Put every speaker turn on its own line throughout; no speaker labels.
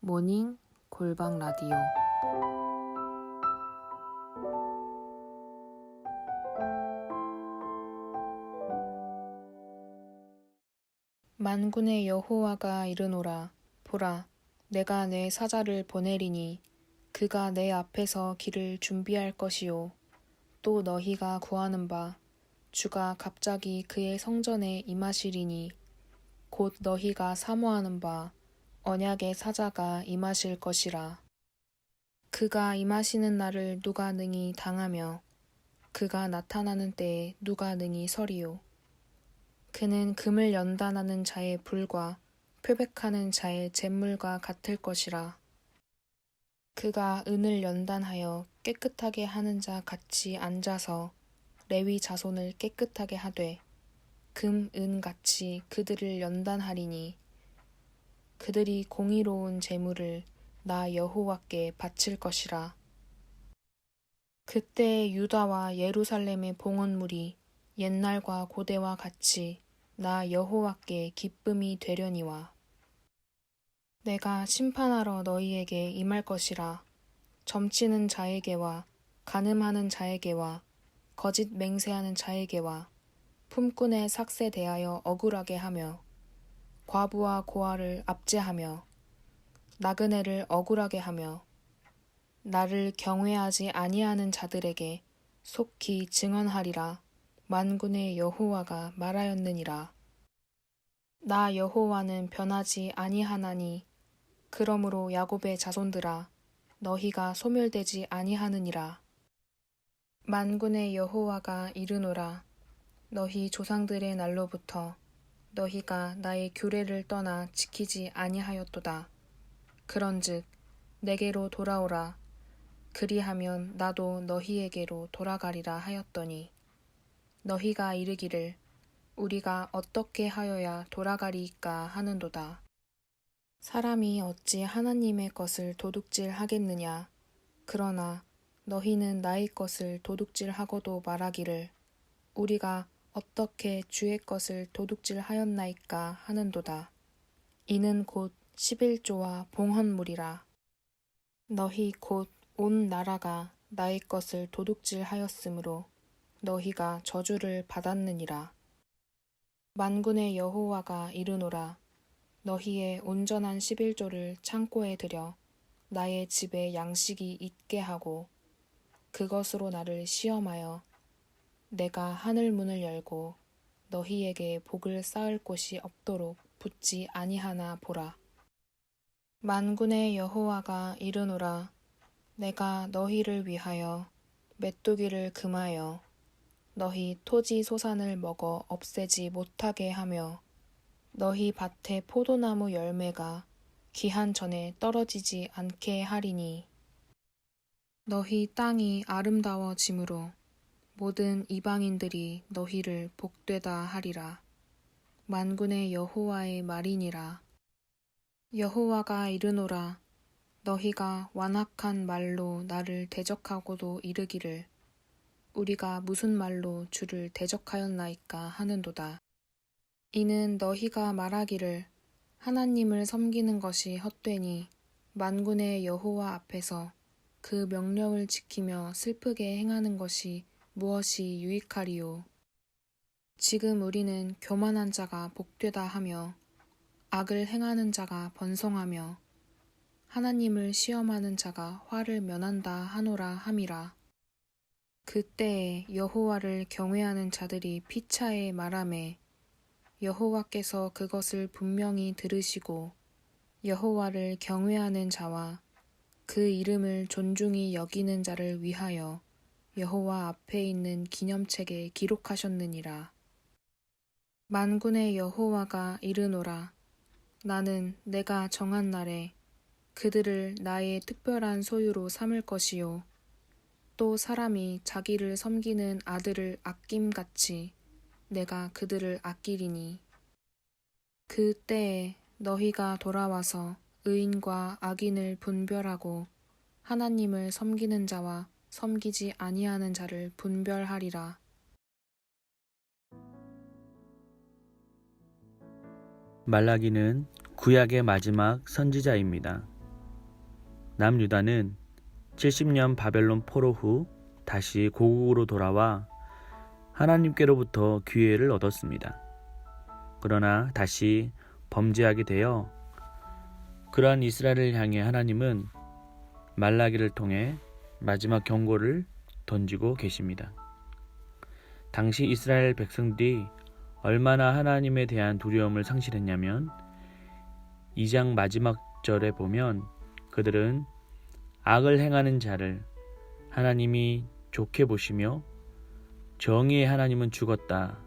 모닝 골방 라디오. 만군의 여호와가 이르노라. 보라, 내가 내 사자를 보내리니 그가 내 앞에서 길을 준비할 것이요. 또 너희가 구하는 바 주가 갑자기 그의 성전에 임하시리니 곧 너희가 사모하는 바 언약의 사자가 임하실 것이라. 그가 임하시는 날을 누가 능히 당하며 그가 나타나는 때에 누가 능히 서리요. 그는 금을 연단하는 자의 불과 표백하는 자의 잿물과 같을 것이라. 그가 은을 연단하여 깨끗하게 하는 자 같이 앉아서 레위 자손을 깨끗하게 하되 금, 은 같이 그들을 연단하리니 그들이 공의로운 제물을 나 여호와께 바칠 것이라. 그때 유다와 예루살렘의 봉헌물이 옛날과 고대와 같이 나 여호와께 기쁨이 되려니와. 내가 심판하러 너희에게 임할 것이라. 점치는 자에게와 간음하는 자에게와 거짓 맹세하는 자에게와 품꾼의 삭세 대하여 억울하게 하며 과부와 고아를 압제하며 나그네를 억울하게 하며 나를 경외하지 아니하는 자들에게 속히 증언하리라. 만군의 여호와가 말하였느니라. 나 여호와는 변하지 아니하나니 그러므로 야곱의 자손들아 너희가 소멸되지 아니하느니라. 만군의 여호와가 이르노라. 너희 조상들의 날로부터 너희가 나의 규례를 떠나 지키지 아니하였도다. 그런즉 내게로 돌아오라. 그리하면 나도 너희에게로 돌아가리라 하였더니 너희가 이르기를 우리가 어떻게 하여야 돌아가리이까 하는도다. 사람이 어찌 하나님의 것을 도둑질하겠느냐. 그러나 너희는 나의 것을 도둑질하고도 말하기를 우리가 어떻게 주의 것을 도둑질하였나이까 하는도다. 이는 곧 11조와 봉헌물이라. 너희 곧 온 나라가 나의 것을 도둑질하였으므로 너희가 저주를 받았느니라. 만군의 여호와가 이르노라. 너희의 온전한 11조를 창고에 들여 나의 집에 양식이 있게 하고 그것으로 나를 시험하여 내가 하늘 문을 열고 너희에게 복을 쌓을 곳이 없도록 붙지 아니하나 보라. 만군의 여호와가 이르노라. 내가 너희를 위하여 메뚜기를 금하여 너희 토지 소산을 먹어 없애지 못하게 하며 너희 밭의 포도나무 열매가 기한 전에 떨어지지 않게 하리니 너희 땅이 아름다워짐으로 모든 이방인들이 너희를 복되다 하리라. 만군의 여호와의 말이니라. 여호와가 이르노라. 너희가 완악한 말로 나를 대적하고도 이르기를 우리가 무슨 말로 주를 대적하였나이까 하는도다. 이는 너희가 말하기를 하나님을 섬기는 것이 헛되니 만군의 여호와 앞에서 그 명령을 지키며 슬프게 행하는 것이 무엇이 유익하리요. 지금 우리는 교만한 자가 복되다 하며 악을 행하는 자가 번성하며 하나님을 시험하는 자가 화를 면한다 하노라 함이라. 그때에 여호와를 경외하는 자들이 피차에 말하매 여호와께서 그것을 분명히 들으시고 여호와를 경외하는 자와 그 이름을 존중히 여기는 자를 위하여 여호와 앞에 있는 기념책에 기록하셨느니라. 만군의 여호와가 이르노라. 나는 내가 정한 날에 그들을 나의 특별한 소유로 삼을 것이요. 또 사람이 자기를 섬기는 아들을 아낌같이 내가 그들을 아끼리니 그 때에 너희가 돌아와서 의인과 악인을 분별하고 하나님을 섬기는 자와 섬기지 아니하는 자를 분별하리라.
말라기는 구약의 마지막 선지자입니다. 남유다는 70년 바벨론 포로 후 다시 고국으로 돌아와 하나님께로부터 기회를 얻었습니다. 그러나 다시 범죄하게 되어 그러한 이스라엘을 향해 하나님은 말라기를 통해 마지막 경고를 던지고 계십니다. 당시 이스라엘 백성들이 얼마나 하나님에 대한 두려움을 상실했냐면 2장 마지막 절에 보면 그들은 악을 행하는 자를 하나님이 좋게 보시며 정의의 하나님은 죽었다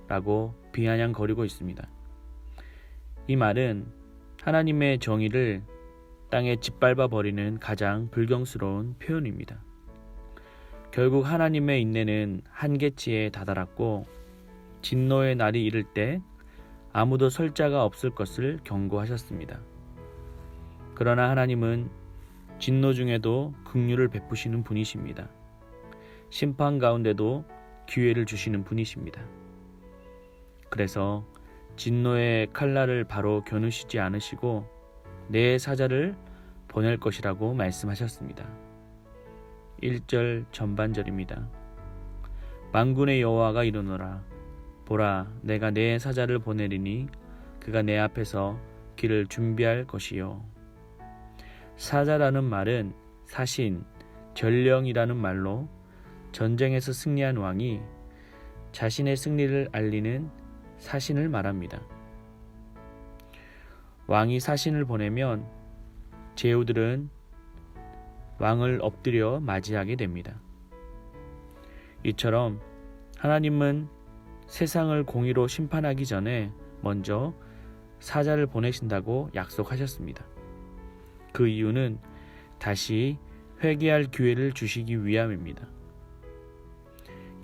라고 비아냥거리고 있습니다. 이 말은 하나님의 정의를 땅에 짓밟아 버리는 가장 불경스러운 표현입니다. 결국 하나님의 인내는 한계치에 다다랐고 진노의 날이 이를 때 아무도 설 자가 없을 것을 경고하셨습니다. 그러나 하나님은 진노 중에도 긍휼을 베푸시는 분이십니다. 심판 가운데도 기회를 주시는 분이십니다. 그래서 진노의 칼날을 바로 겨누시지 않으시고 내 사자를 보낼 것이라고 말씀하셨습니다. 1절 전반절입니다. 만군의 여호와가 이르노라. 보라, 내가 내 사자를 보내리니 그가 내 앞에서 길을 준비할 것이요. 사자라는 말은 사신, 전령이라는 말로 전쟁에서 승리한 왕이 자신의 승리를 알리는 사신을 말합니다. 왕이 사신을 보내면 제후들은 왕을 엎드려 맞이하게 됩니다. 이처럼 하나님은 세상을 공의로 심판하기 전에 먼저 사자를 보내신다고 약속하셨습니다. 그 이유는 다시 회개할 기회를 주시기 위함입니다.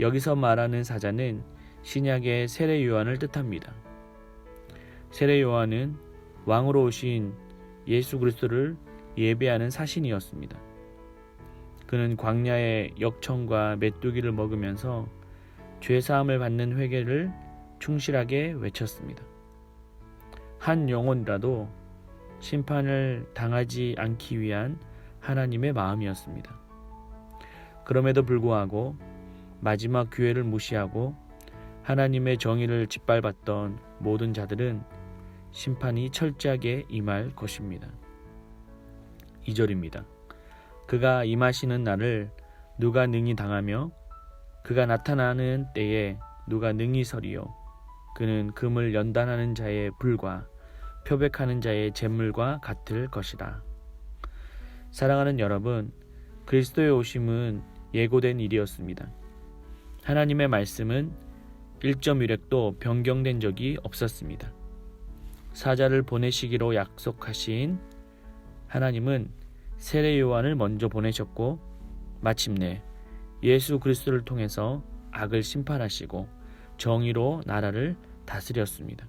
여기서 말하는 사자는 신약의 세례 요한을 뜻합니다. 세례 요한은 왕으로 오신 예수 그리스도를 예배하는 사신이었습니다. 그는 광야의 역청과 메뚜기를 먹으면서 죄사함을 받는 회개를 충실하게 외쳤습니다. 한 영혼이라도 심판을 당하지 않기 위한 하나님의 마음이었습니다. 그럼에도 불구하고 마지막 기회를 무시하고 하나님의 정의를 짓밟았던 모든 자들은 심판이 철저하게 임할 것입니다. 2절입니다. 그가 임하시는 날을 누가 능히 당하며 그가 나타나는 때에 누가 능히 서리요. 그는 금을 연단하는 자의 불과 표백하는 자의 재물과 같을 것이다. 사랑하는 여러분, 그리스도의 오심은 예고된 일이었습니다. 하나님의 말씀은 1.1획도 변경된 적이 없었습니다. 사자를 보내시기로 약속하신 하나님은 세례 요한을 먼저 보내셨고 마침내 예수 그리스도를 통해서 악을 심판하시고 정의로 나라를 다스렸습니다.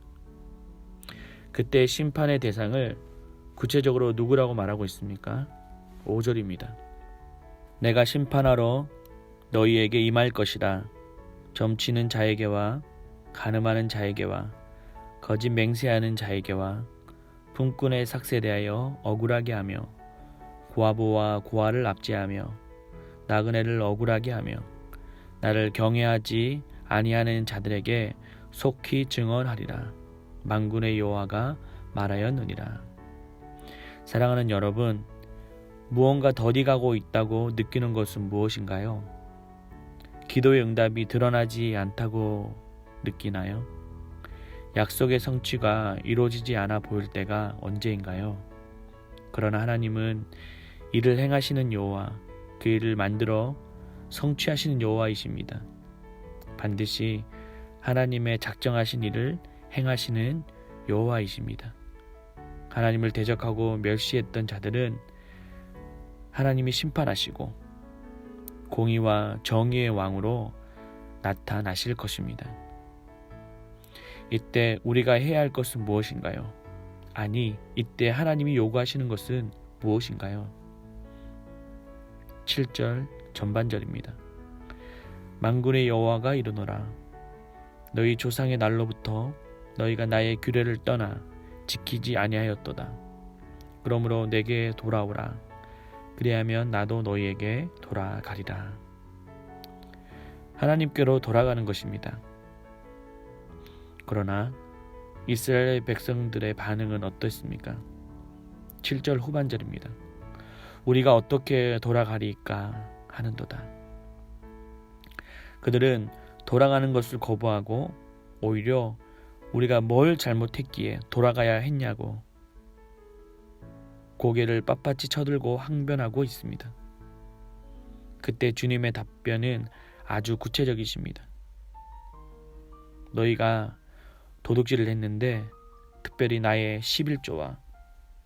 그때 심판의 대상을 구체적으로 누구라고 말하고 있습니까? 5절입니다. 내가 심판하러 너희에게 임할 것이라. 점치는 자에게와 간음하는 자에게와 거짓 맹세하는 자에게와 품꾼의 삭세에 대하여 억울하게 하며 고아보와 고아를 압제하며 나그네를 억울하게 하며 나를 경외하지 아니하는 자들에게 속히 증언하리라. 만군의 여호와가 말하였느니라. 사랑하는 여러분, 무언가 더디 가고 있다고 느끼는 것은 무엇인가요? 기도의 응답이 드러나지 않다고 느끼나요? 약속의 성취가 이루어지지 않아 보일 때가 언제인가요? 그러나 하나님은 이를 행하시는 여호와, 그 일을 만들어 성취하시는 여호와이십니다. 반드시 하나님의 작정하신 일을 행하시는 여호와이십니다. 하나님을 대적하고 멸시했던 자들은 하나님이 심판하시고 공의와 정의의 왕으로 나타나실 것입니다. 이때 우리가 해야 할 것은 무엇인가요? 아니, 이때 하나님이 요구하시는 것은 무엇인가요? 7절 전반절입니다. 만군의 여호와가 이르노라. 너희 조상의 날로부터 너희가 나의 규례를 떠나 지키지 아니하였도다. 그러므로 내게 돌아오라. 그리하면 나도 너희에게 돌아가리라. 하나님께로 돌아가는 것입니다. 그러나 이스라엘 백성들의 반응은 어떻습니까? 7절 후반절입니다. 우리가 어떻게 돌아가리까 하는도다. 그들은 돌아가는 것을 거부하고 오히려 우리가 뭘 잘못했기에 돌아가야 했냐고 고개를 빳빳이 쳐들고 항변하고 있습니다. 그때 주님의 답변은 아주 구체적이십니다. 너희가 도둑질을 했는데 특별히 나의 11조와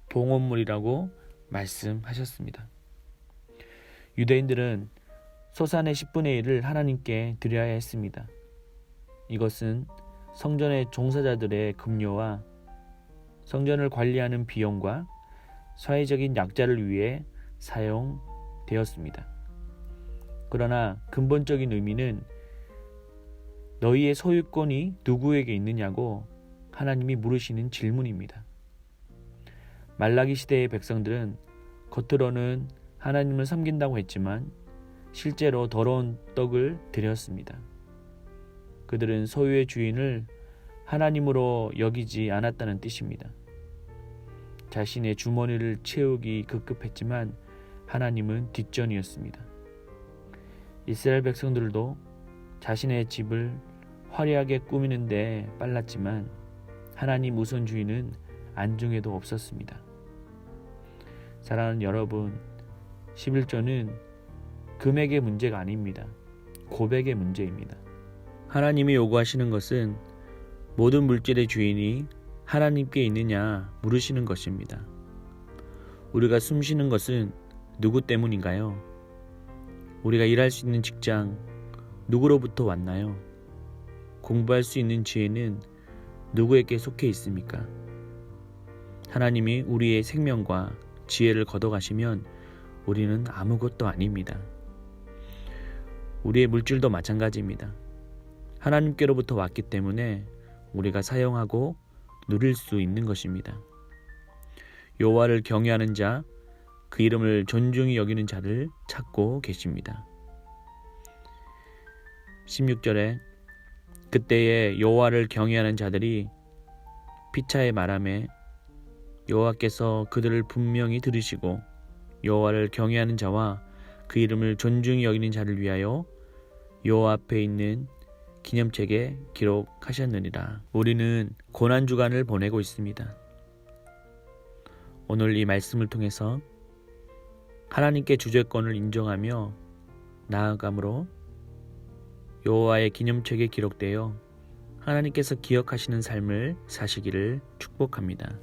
봉헌물이라고 말씀하셨습니다. 유대인들은 소산의 10분의 1을 하나님께 드려야 했습니다. 이것은 성전의 종사자들의 급료와 성전을 관리하는 비용과 사회적인 약자를 위해 사용되었습니다. 그러나 근본적인 의미는 너희의 소유권이 누구에게 있느냐고 하나님이 물으시는 질문입니다. 말라기 시대의 백성들은 겉으로는 하나님을 섬긴다고 했지만 실제로 더러운 떡을 드렸습니다. 그들은 소유의 주인을 하나님으로 여기지 않았다는 뜻입니다. 자신의 주머니를 채우기 급급했지만 하나님은 뒷전이었습니다. 이스라엘 백성들도 자신의 집을 화려하게 꾸미는 데 빨랐지만 하나님 우선주의는 안중에도 없었습니다. 사랑하는 여러분, 11조는 금액의 문제가 아닙니다. 고백의 문제입니다. 하나님이 요구하시는 것은 모든 물질의 주인이 하나님께 있느냐 물으시는 것입니다. 우리가 숨쉬는 것은 누구 때문인가요? 우리가 일할 수 있는 직장 누구로부터 왔나요? 공부할 수 있는 지혜는 누구에게 속해 있습니까? 하나님이 우리의 생명과 지혜를 걷어가시면 우리는 아무것도 아닙니다. 우리의 물질도 마찬가지입니다. 하나님께로부터 왔기 때문에 우리가 사용하고 누릴 수 있는 것입니다. 여호와를 경외하는 자, 그 이름을 존중히 여기는 자를 찾고 계십니다. 16절에 그때에 여호와를 경외하는 자들이 피차에 말하매 여호와께서 그들을 분명히 들으시고 여호와를 경외하는 자와 그 이름을 존중히 여기는 자를 위하여 여호와 앞에 있는 기념책에 기록하셨느니라. 우리는 고난주간을 보내고 있습니다. 오늘 이 말씀을 통해서 하나님께 주재권을 인정하며 나아감으로 여호와의 기념책에 기록되어 하나님께서 기억하시는 삶을 사시기를 축복합니다.